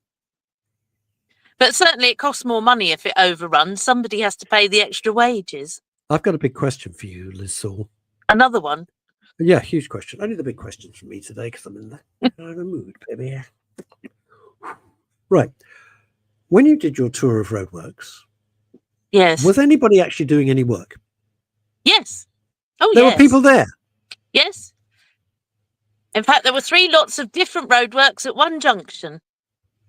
But certainly it costs more money if it overruns. Somebody has to pay the extra wages. I've got a big question for you, Liz Saul. Another one. Yeah, huge question. Only the big questions from me today because I'm in the mood, baby. Right. When you did your tour of roadworks, Yes. was anybody actually doing any work? Yes. Oh, There yes. were people there. Yes. In fact, there were 3 lots of different roadworks at one junction.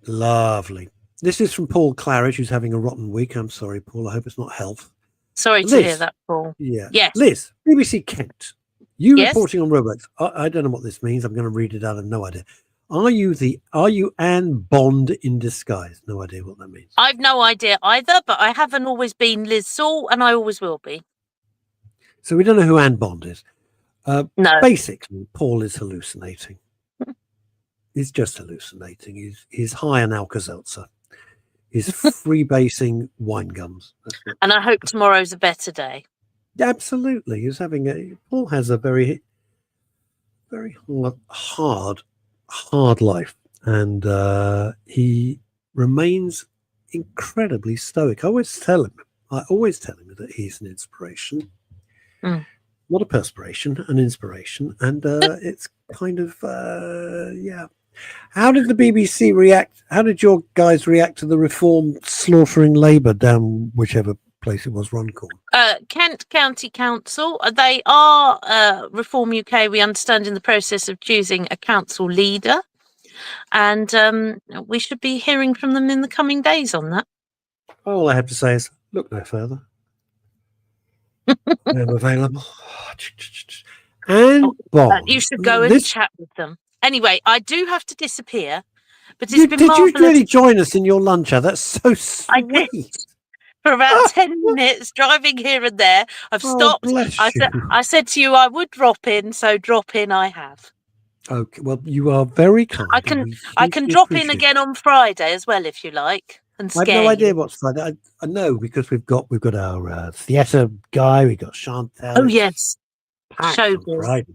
Lovely. This is from Paul Claridge, who's having a rotten week. I'm sorry, Paul. I hope it's not health. Sorry to hear that, Paul. Yeah. Yes. Liz, BBC Kent. You Yes. reporting on roadworks. I don't know what this means. I'm going to read it out. I have no idea. Are you Anne Bond in disguise? No idea what that means. I've no idea either, but I haven't always been Liz Saul, and I always will be. So we don't know who Anne Bond is. No. Basically, Paul is hallucinating. He's just hallucinating. He's high on Alka-Seltzer. He's freebasing wine gums. And I hope tomorrow's a better day. Absolutely. Paul has a very, very hard life. And he remains incredibly stoic. I always tell him that he's an inspiration. Not a perspiration, an inspiration. And it's kind of, yeah. How did the BBC react? How did your guys react to the Reform slaughtering Labour down whichever place it was, Runcorn? Kent County Council. They are Reform UK. We understand in the process of choosing a council leader, and we should be hearing from them in the coming days on that. All I have to say is, look no further. They're available. And Bond. You should go and chat with them. Anyway, I do have to disappear, but it's been Did marvelous. you really join us in your lunch hour? That's so sweet. I did. For about 10 minutes, driving here and there. I've stopped. I said to you I would drop in, so drop in I have. Okay, well, you are very kind. I can drop in again on Friday as well, if you like. And I have no idea what's Friday. I know because we've got our theatre guy. We've got Chantel. Oh yes, showbiz.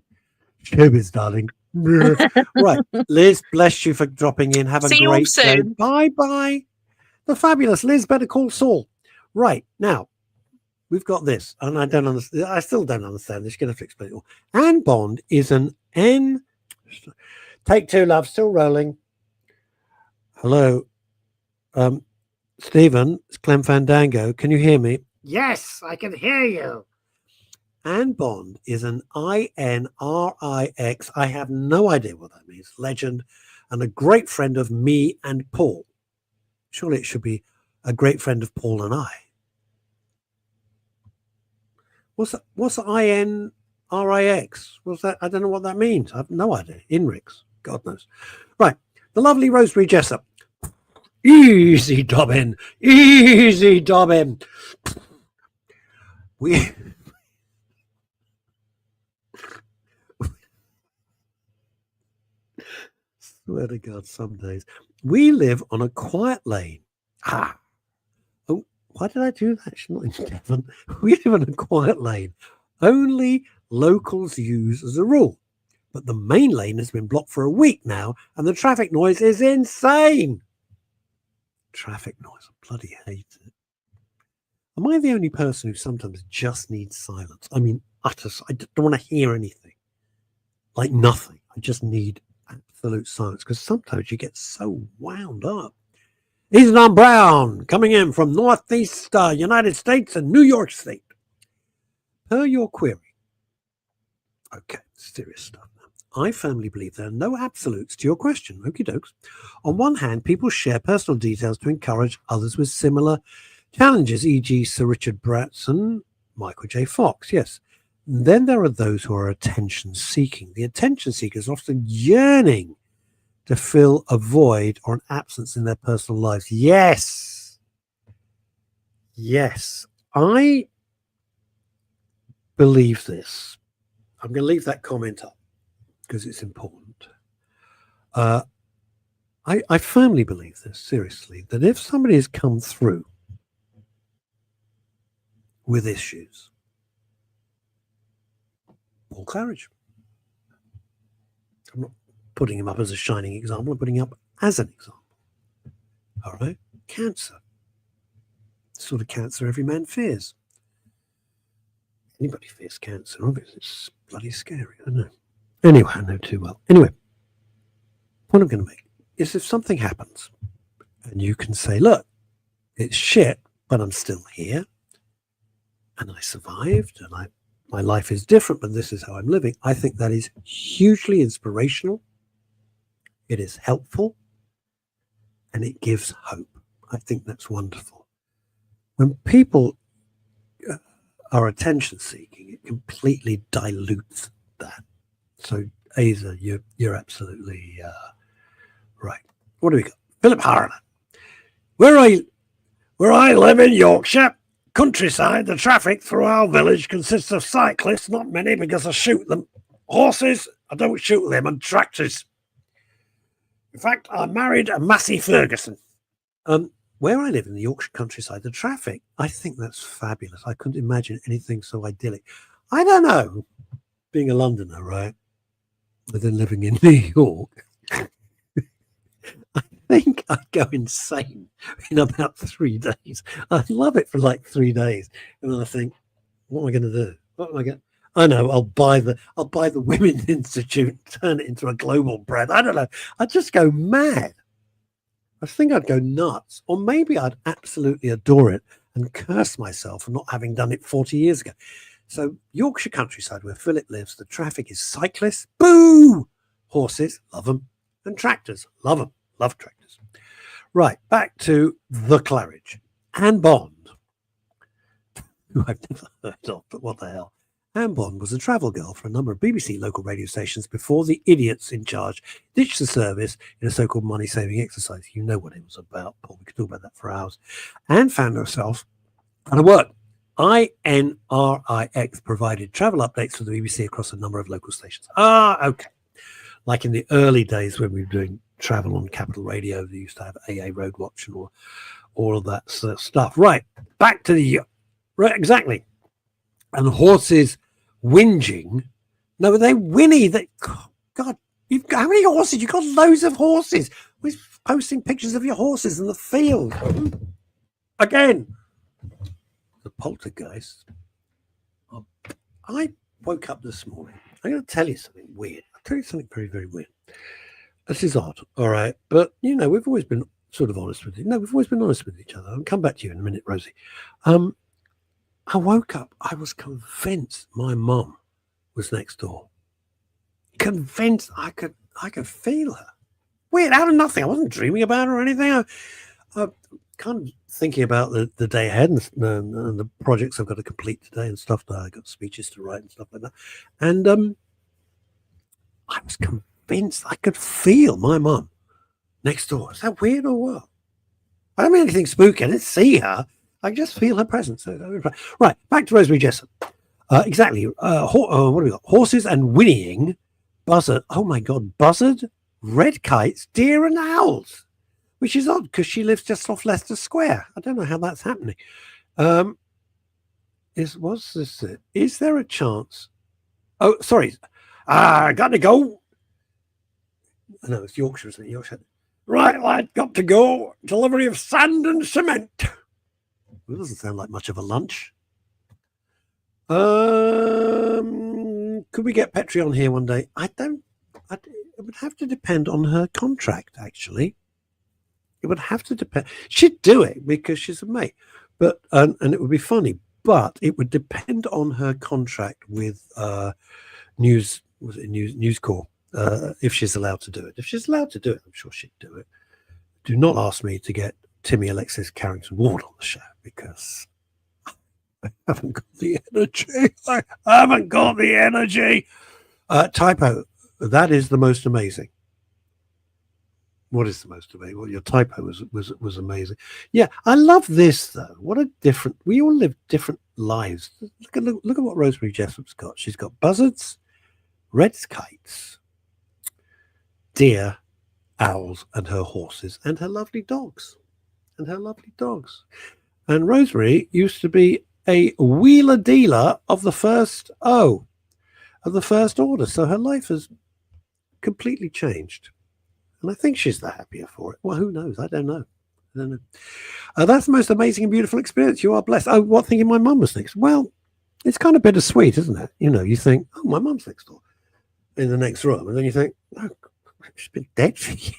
Showbiz, darling. Right, Liz, bless you for dropping in. Have a great day. Bye bye. The fabulous Liz. Better call Saul. Right now, we've got this, and I don't understand. I still don't understand this. You're going to have to explain it all. Anne Bond is an N. Take 2, love. Still rolling. Hello, Stephen. It's Clem Fandango. Can you hear me? Yes, I can hear you. Anne Bond is an INRIX. I have no idea what that means. Legend, and a great friend of me and Paul. Surely it should be a great friend of Paul and I. What's INRIX? What's that? I don't know what that means. I have no idea. INRIX. God knows. Right. The lovely Rosemary Jessup. Easy, Dobbin. Easy, Dobbin. We... Swear to God, some days. We live on a quiet lane. Oh, why did I do that? She's not in Devon. We live on a quiet lane. Only locals use as a rule. But the main lane has been blocked for a week now, and the traffic noise is insane. Traffic noise. I bloody hate it. Am I the only person who sometimes just needs silence? I mean, utter. I don't want to hear anything. Like nothing. I just need absolute silence, because sometimes you get so wound up. Ethan Brown coming in from Northeast United States and New York State. Per your query. Okay, serious stuff now. I firmly believe there are no absolutes to your question. Okie dokes. On one hand, people share personal details to encourage others with similar challenges, e.g. Sir Richard Branson, Michael J. Fox, yes. Then there are those who are attention-seeking. The attention seekers are often yearning to fill a void or an absence in their personal lives. Yes. Yes. I believe this. I'm going to leave that comment up because it's important. I firmly believe this, seriously, that if somebody has come through with issues. Paul Claridge. I'm not putting him up as a shining example. I'm putting him up as an example. All right. Cancer. The sort of cancer every man fears. Anybody fears cancer, obviously. It's bloody scary, I know. Anyway, I know too well. Anyway, what I'm going to make is if something happens and you can say, look, it's shit, but I'm still here and I survived and my life is different, but this is how I'm living. I think that is hugely inspirational. It is helpful and it gives hope. I think that's wonderful. When people are attention seeking, it completely dilutes that. So, Asa, you're absolutely right. What do we got? Philip Harlan. Where I live in Yorkshire, countryside, the traffic through our village consists of cyclists, not many because I shoot them. Horses, I don't shoot them, and tractors. In fact, I married a Massey Ferguson. Where I live in the Yorkshire countryside, the traffic, I think that's fabulous. I couldn't imagine anything so idyllic. I don't know, being a Londoner, right, but then living in New York, I think I'd go insane in about 3 days. I'd love it for like 3 days. And then I think, what am I going to do? What am I going? I know, I'll buy the Women's Institute, turn it into a global brand. I don't know. I'd just go mad. I think I'd go nuts, or maybe I'd absolutely adore it and curse myself for not having done it 40 years ago. So Yorkshire countryside, where Philip lives, the traffic is cyclists, boo! Horses, love them, and tractors, love them, love tractors. Right, back to the Claridge. Anne Bond, who I've never heard of, but what the hell. Anne Bond was a travel girl for a number of BBC local radio stations before the idiots in charge ditched the service in a so-called money-saving exercise. You know what it was about, Paul. We could talk about that for hours. Anne found herself out of work. INRIX provided travel updates for the BBC across a number of local stations. Okay. Like in the early days when we were doing travel on Capital Radio, they used to have AA Road Watch and all of that sort of stuff. Right. Back to the... Right, exactly. And horses whinging. No, they whinny. God, how many horses? You've got loads of horses. We're posting pictures of your horses in the field. Again, the poltergeist. I woke up this morning. I'm going to tell you something weird. I'll tell you something very, very weird. This is odd, all right? But, you know, we've always been sort of honest with you. No, we've always been honest with each other. I'll come back to you in a minute, Rosie. I woke up, I was convinced my mum was next door. Convinced I could feel her. Weird, out of nothing. I wasn't dreaming about her or anything. I kind of thinking about the day ahead and the projects I've got to complete today and stuff. That I got speeches to write and stuff like that. And I was convinced I could feel my mum next door. Is that weird or what? I don't mean anything spooky. I didn't see her. I just feel her presence. Right, back to Rosemary Jessup. Exactly. What do we got? Horses and whinnying, buzzard. Oh my God, buzzard, red kites, deer, and owls. Which is odd because she lives just off Leicester Square. I don't know how that's happening. What's this? Is there a chance? Oh, sorry. Got to go. No, it's Yorkshire, isn't it? Yorkshire. Right, lad, got to go. Delivery of sand and cement. It doesn't sound like much of a lunch. Could we get Petri on here one day? It would have to depend on her contract, actually. It would have to depend. She'd do it because she's a mate, but and it would be funny. But it would depend on her contract with News Corp. If she's allowed to do it. If she's allowed to do it, I'm sure she'd do it. Do not ask me to get Timmy Alexis Carrington Ward on the show because I haven't got the energy. I haven't got the energy. Typo. That is the most amazing. What is the most amazing? Well, your typo was amazing. Yeah, I love this though. What a different. We all live different lives. Look at what Rosemary Jessup's got. She's got buzzards, red kites, deer, owls, and her horses, and her lovely dogs. And Rosemary used to be a wheeler dealer of the first order. So her life has completely changed. And I think she's the happier for it. Well, who knows? I don't know. That's the most amazing and beautiful experience. You are blessed. Oh, what thinking my mum was next? Well, it's kind of bittersweet, isn't it? You know, you think, oh, my mum's next door in the next room. And then you think, oh, she's been dead for years.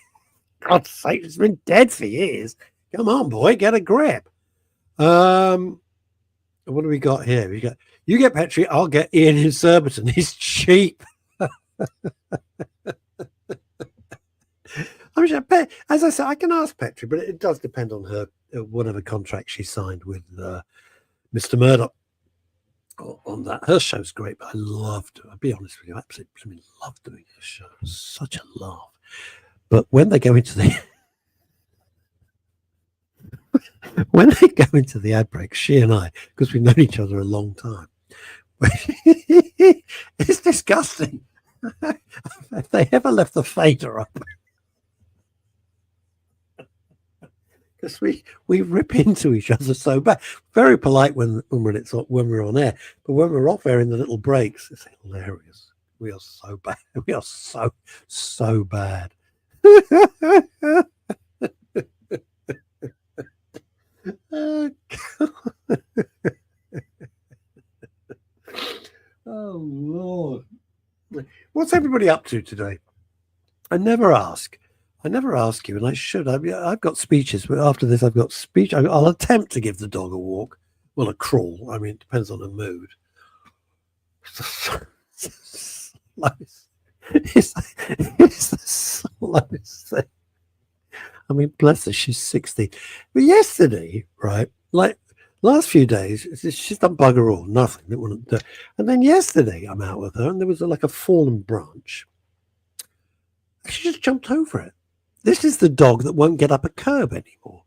God's sake, she's been dead for years. Come on, boy, get a grip. What do we got here? You get Petrie, I'll get Ian in Surbiton. He's cheap. I mean, as I said, I can ask Petrie, but it does depend on her, whatever contract she signed with Mr. Murdoch on that. Her show's great, but I loved it. I'll be honest with you, I absolutely love doing her show. It's such a laugh. But when they go into the ad break, she and I, because we've known each other a long time, it's disgusting. If they ever left the fader up, because we rip into each other so bad. Very polite when we're on air, but when we're off air in the little breaks, it's hilarious. We are so bad. We are so bad. Oh, God. Oh, Lord. What's everybody up to today? I never ask you, and I should. I've got speeches, but after this, I've got speech. I'll attempt to give the dog a walk. Well, a crawl. I mean, it depends on her mood. It's the slowest thing. I mean, bless her, she's 60. But yesterday, right, like last few days, she's done bugger all, nothing. And then yesterday, I'm out with her, and there was like a fallen branch. She just jumped over it. This is the dog that won't get up a curb anymore,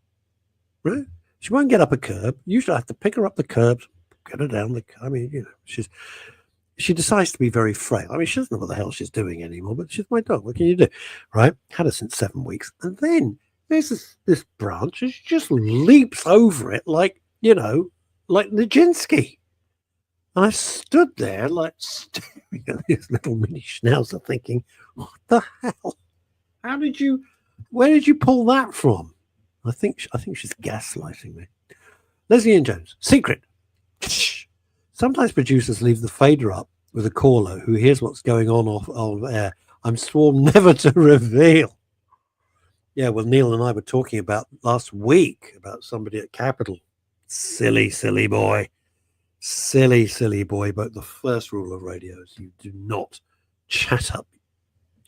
right? She won't get up a curb. Usually I have to pick her up the curbs, get her down the. I mean, you know, she decides to be very frail. I mean, she doesn't know what the hell she's doing anymore, but she's my dog. What can you do, right? Had her since 7 weeks, and then there's this branch, and she just leaps over it like, you know, like Nijinsky. And I stood there like staring at this little mini schnauzer, thinking, "What the hell? Where did you pull that from?" I think she's gaslighting me. Leslie and Jones, secret. Sometimes producers leave the fader up with a caller who hears what's going on off air. I'm sworn never to reveal. Yeah, well, Neil and I were talking about last week about somebody at Capitol. Silly boy. Silly boy. But the first rule of radio is you do not chat up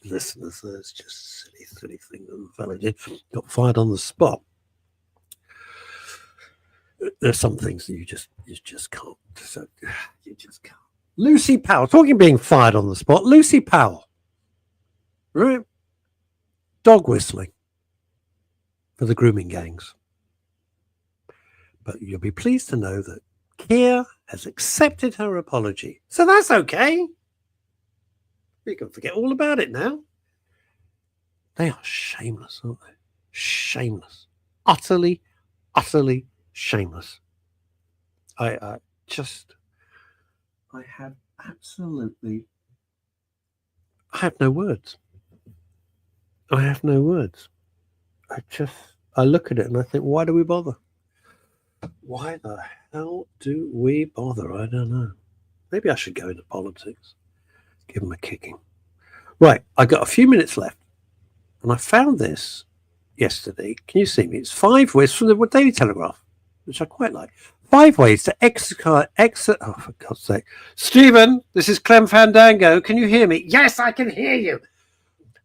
listeners. It's just silly thing that the fellow did. Got fired on the spot. There's some things that you just can't. So, you just can't. Lucy Powell, talking being fired on the spot. Lucy Powell, right? Dog whistling for the grooming gangs. But you'll be pleased to know that Keir has accepted her apology. So that's okay. We can forget all about it now. They are shameless, aren't they? Shameless. Utterly shameless. I have no words. I look at it and I think, why do we bother? Why the hell do we bother? I don't know. Maybe I should go into politics. Give them a kicking. Right, I got a few minutes left. And I found this yesterday. Can you see me? It's 5 ways from the Daily Telegraph, which I quite like. 5 ways to oh, for God's sake. Stephen, this is Clem Fandango. Can you hear me? Yes, I can hear you.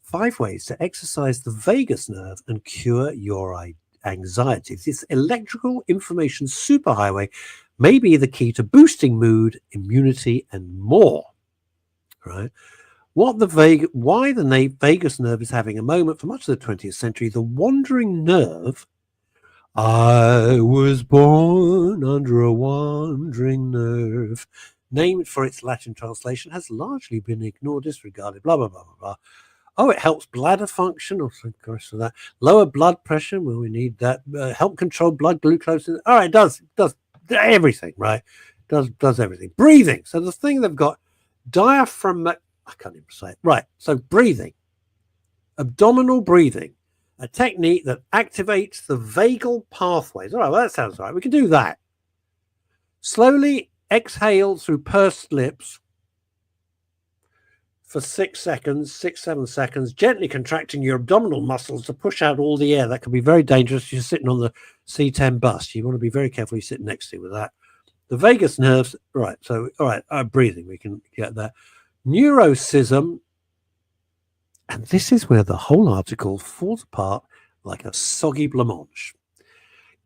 5 ways to exercise the vagus nerve and cure your anxiety. This electrical information superhighway may be the key to boosting mood, immunity, and more. Right? Why the vagus nerve is having a moment for much of the 20th century. The wandering nerve. I was born under a wandering nerve. Named for its Latin translation, has largely been ignored, disregarded, blah, blah, blah, blah, blah. Oh, it helps bladder function. Oh, thank gosh for that. Lower blood pressure. Well, we need that. Help control blood glucose. All right, it does. everything, right? Does everything. Breathing. So the thing they've got, diaphragm, I can't even say it. Right. So breathing, abdominal breathing, a technique that activates the vagal pathways. All right, well, that sounds right. We can do that. Slowly exhale through pursed lips for 6 seconds, 7 seconds, gently contracting your abdominal muscles to push out all the air. That can be very dangerous if you're sitting on the C10 bus. You want to be very careful you sit next to with that. The vagus nerves, right, so, all right, breathing, we can get that. Neurocism, and this is where the whole article falls apart like a soggy blancmange.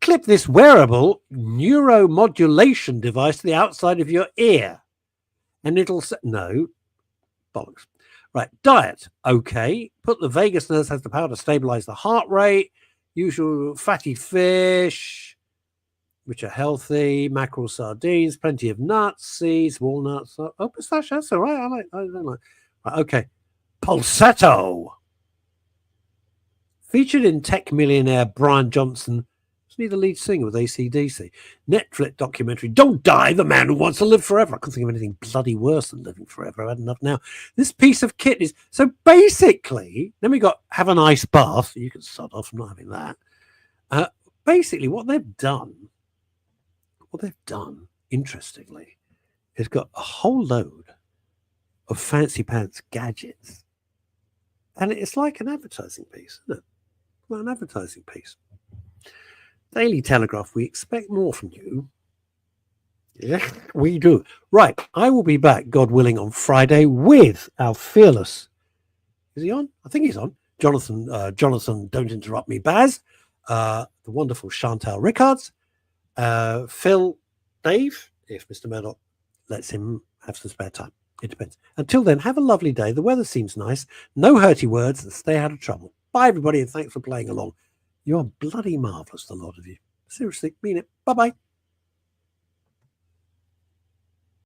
Clip this wearable neuromodulation device to the outside of your ear, and it'll say, no, bollocks. Right, diet, okay. Put the vagus nerve has the power to stabilize the heart rate, usual fatty fish, which are healthy, mackerel, sardines, plenty of nuts, seeds, walnuts. Oh, pistachio, that's all right. I don't like. Right, okay. Pulsetto. Featured in tech millionaire Brian Johnson, isn't he the lead singer with AC/DC? Netflix documentary, Don't Die, the Man Who Wants to Live Forever. I couldn't think of anything bloody worse than living forever. I've had enough now. This piece of kit is, so basically, then we got have an ice bath. You can sod off from not having that. Basically, what they've done, interestingly, is got a whole load of fancy pants gadgets. And it's like an advertising piece, isn't it? Well, an advertising piece. Daily Telegraph, we expect more from you. Yeah, we do. Right, I will be back, God willing, on Friday with our fearless. Is he on? I think he's on. Jonathan, don't interrupt me, Baz. The wonderful Chantal Rickards. Phil, Dave, if Mr. Murdoch lets him have some spare time. It depends. Until then, have a lovely day. The weather seems nice. No hurty words and stay out of trouble. Bye, everybody, and thanks for playing along. You're bloody marvellous, the lot of you. Seriously, mean it. Bye-bye.